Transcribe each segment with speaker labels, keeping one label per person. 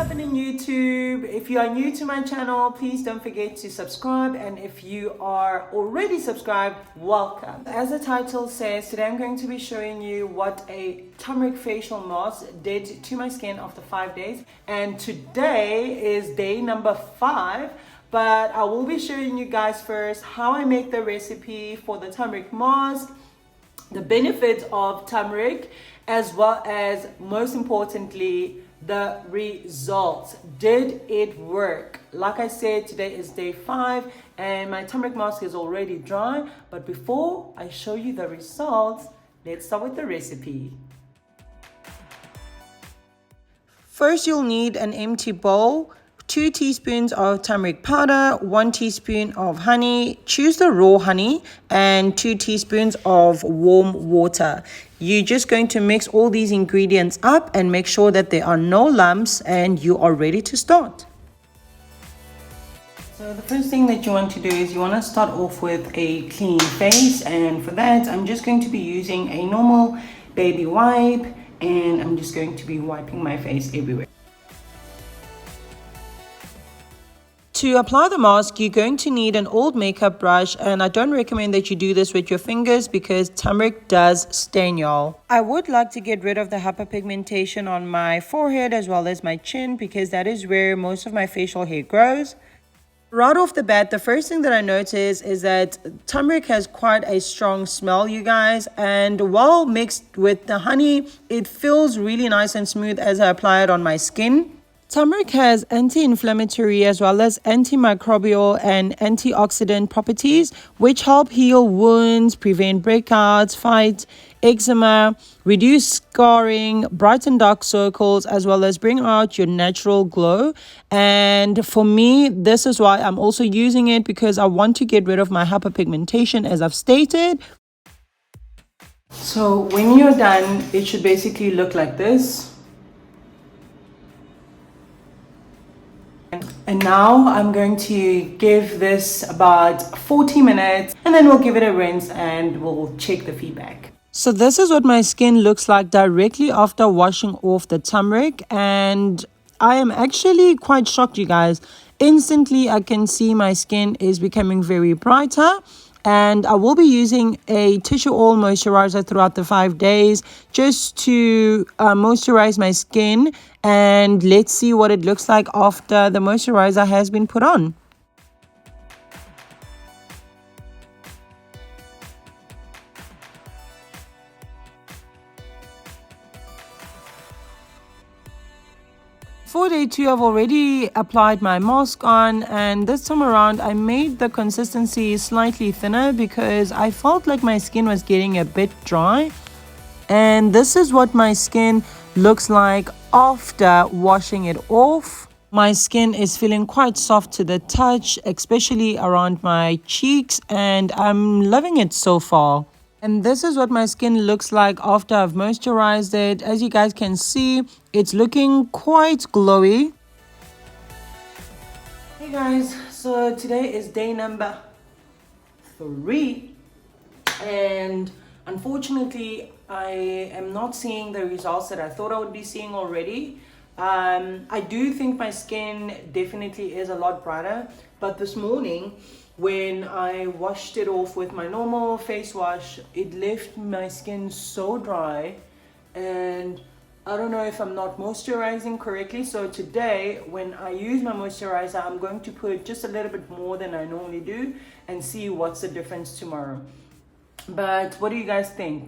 Speaker 1: happening, YouTube? If you are new to my channel, please don't forget to subscribe, and if you are already subscribed, welcome. As the title says, today I'm going to be showing you what a turmeric facial mask did to my skin after 5 days, and today is day number 5. But I will be showing you guys first how I make the recipe for the turmeric mask, the benefits of turmeric, as well as, most importantly, the results. Did it work? Like I said, today is day 5 and my turmeric mask is already dry. But before I show you the results, let's start with the recipe. First, you'll need an empty bowl, 2 teaspoons of turmeric powder, 1 teaspoon of honey. Choose the raw honey, and 2 teaspoons of warm water. You're just going to mix all these ingredients up and make sure that there are no lumps, and you are ready to start. So the first thing that you want to do is you want to start off with a clean face, and for that I'm just going to be using a normal baby wipe, and I'm just going to be wiping my face everywhere. To apply the mask, you're going to need an old makeup brush, and I don't recommend that you do this with your fingers because turmeric does stain, y'all. I would like to get rid of the hyperpigmentation on my forehead as well as my chin because that is where most of my facial hair grows. Right off the bat, the first thing that I notice is that turmeric has quite a strong smell, you guys, and while mixed with the honey, it feels really nice and smooth as I apply it on my skin. Turmeric has anti-inflammatory as well as antimicrobial and antioxidant properties, which help heal wounds, prevent breakouts, fight eczema, reduce scarring, brighten dark circles, as well as bring out your natural glow. And for me, this is why I'm also using it, because I want to get rid of my hyperpigmentation, as I've stated. So when you're done, it should basically look like this. And now I'm going to give this about 40 minutes and then we'll give it a rinse and we'll check the feedback. So this is what my skin looks like directly after washing off the turmeric, and I am actually quite shocked, you guys. Instantly I can see my skin is becoming very brighter. And I will be using a tissue oil moisturizer throughout the 5 days just to moisturize my skin, and let's see what it looks like after the moisturizer has been put on. For day 2, I've already applied my mask on, and this time around I made the consistency slightly thinner because I felt like my skin was getting a bit dry. And this is what my skin looks like after washing it off. My skin is feeling quite soft to the touch, especially around my cheeks, and I'm loving it so far. And this is what my skin looks like after I've moisturized it. As you guys can see, it's looking quite glowy. Hey guys, so today is day number 3, and unfortunately I am not seeing the results that I thought I would be seeing already. I do think my skin definitely is a lot brighter, but this morning when I washed it off with my normal face wash, it left my skin so dry, and I don't know if I'm not moisturizing correctly. So today when I use my moisturizer, I'm going to put just a little bit more than I normally do and see what's the difference tomorrow. But what do you guys think?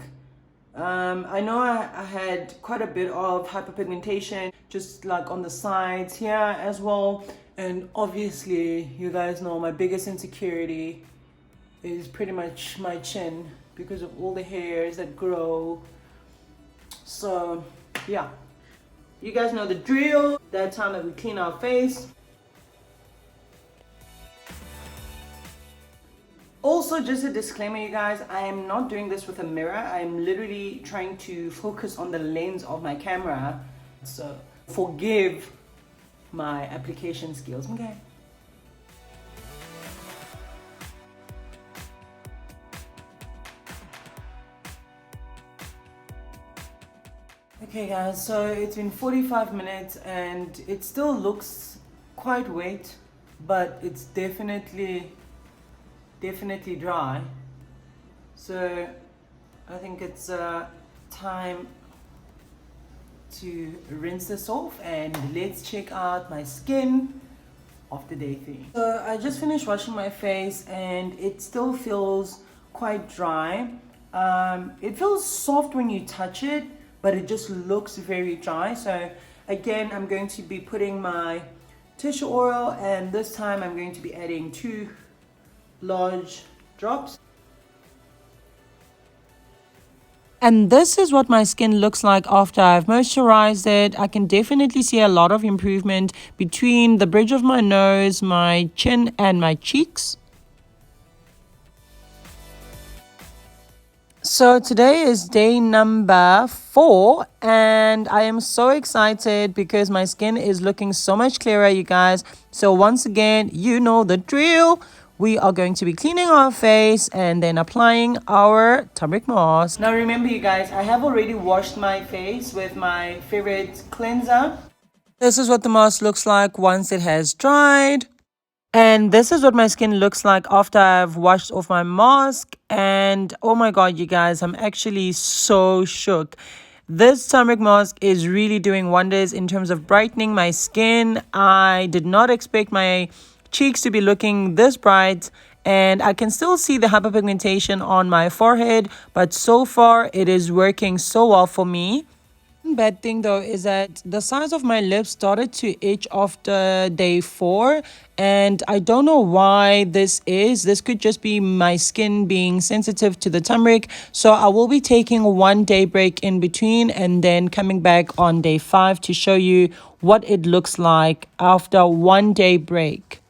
Speaker 1: I know I had quite a bit of hyperpigmentation just like on the sides here as well, and obviously you guys know my biggest insecurity is pretty much my chin because of all the hairs that grow. So yeah, you guys know the drill. That time that we clean our face. Also, just a disclaimer, you guys, I am not doing this with a mirror. I'm literally trying to focus on the lens of my camera. So forgive my application skills, okay? Okay guys, so it's been 45 minutes and it still looks quite wet, but it's definitely dry. So I think it's time to rinse this off, and let's check out my skin after day 3. So I just finished washing my face and it still feels quite dry. It feels soft when you touch it, but it just looks very dry. So again, I'm going to be putting my tissue oil, and this time I'm going to be adding 2 large drops. And this is what my skin looks like after I've moisturized it. I can definitely see a lot of improvement between the bridge of my nose, my chin, and my cheeks. So today is day number 4 and I am so excited because my skin is looking so much clearer, you guys. So once again, you know the drill. We are going to be cleaning our face and then applying our turmeric mask. Now remember you guys, I have already washed my face with my favorite cleanser. This is what the mask looks like once it has dried. And this is what my skin looks like after I've washed off my mask. And oh my god, you guys, I'm actually so shook. This turmeric mask is really doing wonders in terms of brightening my skin. I did not expect my cheeks to be looking this bright, and I can still see the hyperpigmentation on my forehead, but so far it is working so well for me. Bad thing though is that the size of my lips started to itch after day 4, and I don't know why this is. This could just be my skin being sensitive to the turmeric. So I will be taking 1 day break in between and then coming back on day 5 to show you what it looks like after 1 day break.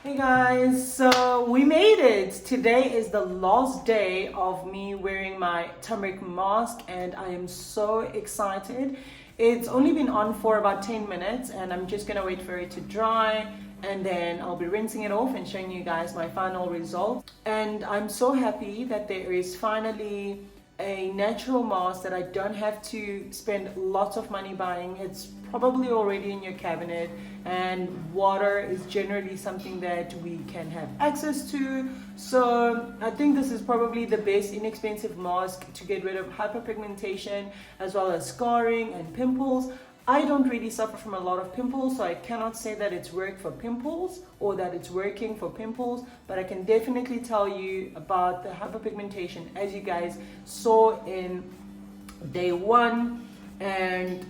Speaker 1: Hey guys, so we made it. Today is the last day of me wearing my turmeric mask and I am so excited. It's only been on for about 10 minutes and I'm just gonna wait for it to dry, and then I'll be rinsing it off and showing you guys my final result. And I'm so happy that there is finally a natural mask that I don't have to spend lots of money buying. It's probably already in your cabinet, and water is generally something that we can have access to. So I think this is probably the best inexpensive mask to get rid of hyperpigmentation as well as scarring and pimples. I don't really suffer from a lot of pimples, so I cannot say that it's worked for pimples or that it's working for pimples, but I can definitely tell you about the hyperpigmentation as you guys saw in day 1. And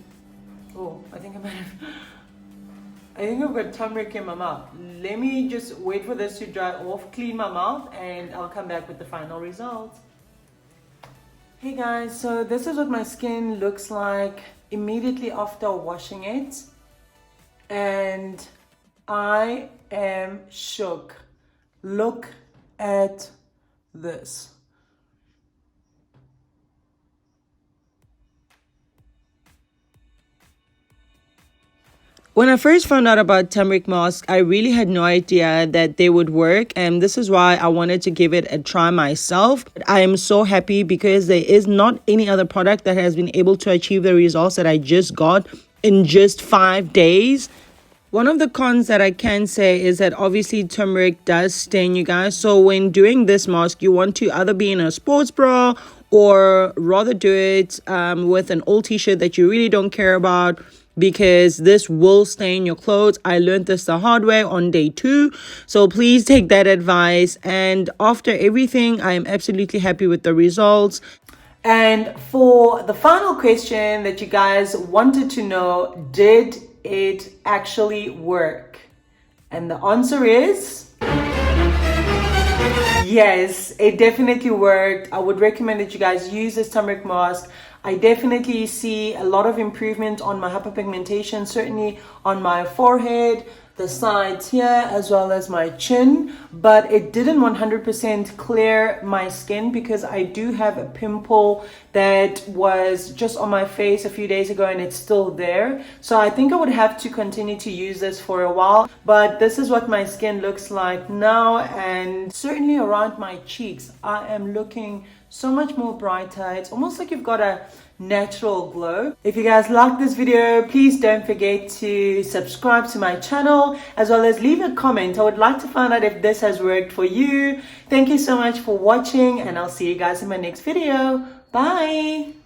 Speaker 1: oh, I think I've got turmeric in my mouth. Let me just wait for this to dry off, clean my mouth, and I'll come back with the final results. Hey guys, so this is what my skin looks like immediately after washing it, and I am shook. Look at this. When I first found out about turmeric mask, I really had no idea that they would work, and this is why I wanted to give it a try myself. I am so happy because there is not any other product that has been able to achieve the results that I just got in just 5 days. One of the cons that I can say is that obviously turmeric does stain, you guys. So when doing this mask, you want to either be in a sports bra or rather do it with an old t-shirt that you really don't care about, because this will stain your clothes. I learned this the hard way on day 2. So please take that advice. And after everything, I am absolutely happy with the results. And for the final question that you guys wanted to know, did it actually work? And the answer is yes, it definitely worked. I would recommend that you guys use this turmeric mask. I definitely see a lot of improvement on my hyperpigmentation, certainly on my forehead. the sides here as well as my chin, but it didn't 100% clear my skin because I do have a pimple that was just on my face a few days ago and it's still there. So I think I would have to continue to use this for a while, but this is what my skin looks like now, and certainly around my cheeks I am looking so much more brighter. It's almost like you've got a natural glow. If you guys like this video, please don't forget to subscribe to my channel as well as leave a comment. I would like to find out if this has worked for you. Thank you so much for watching, and I'll see you guys in my next video. Bye.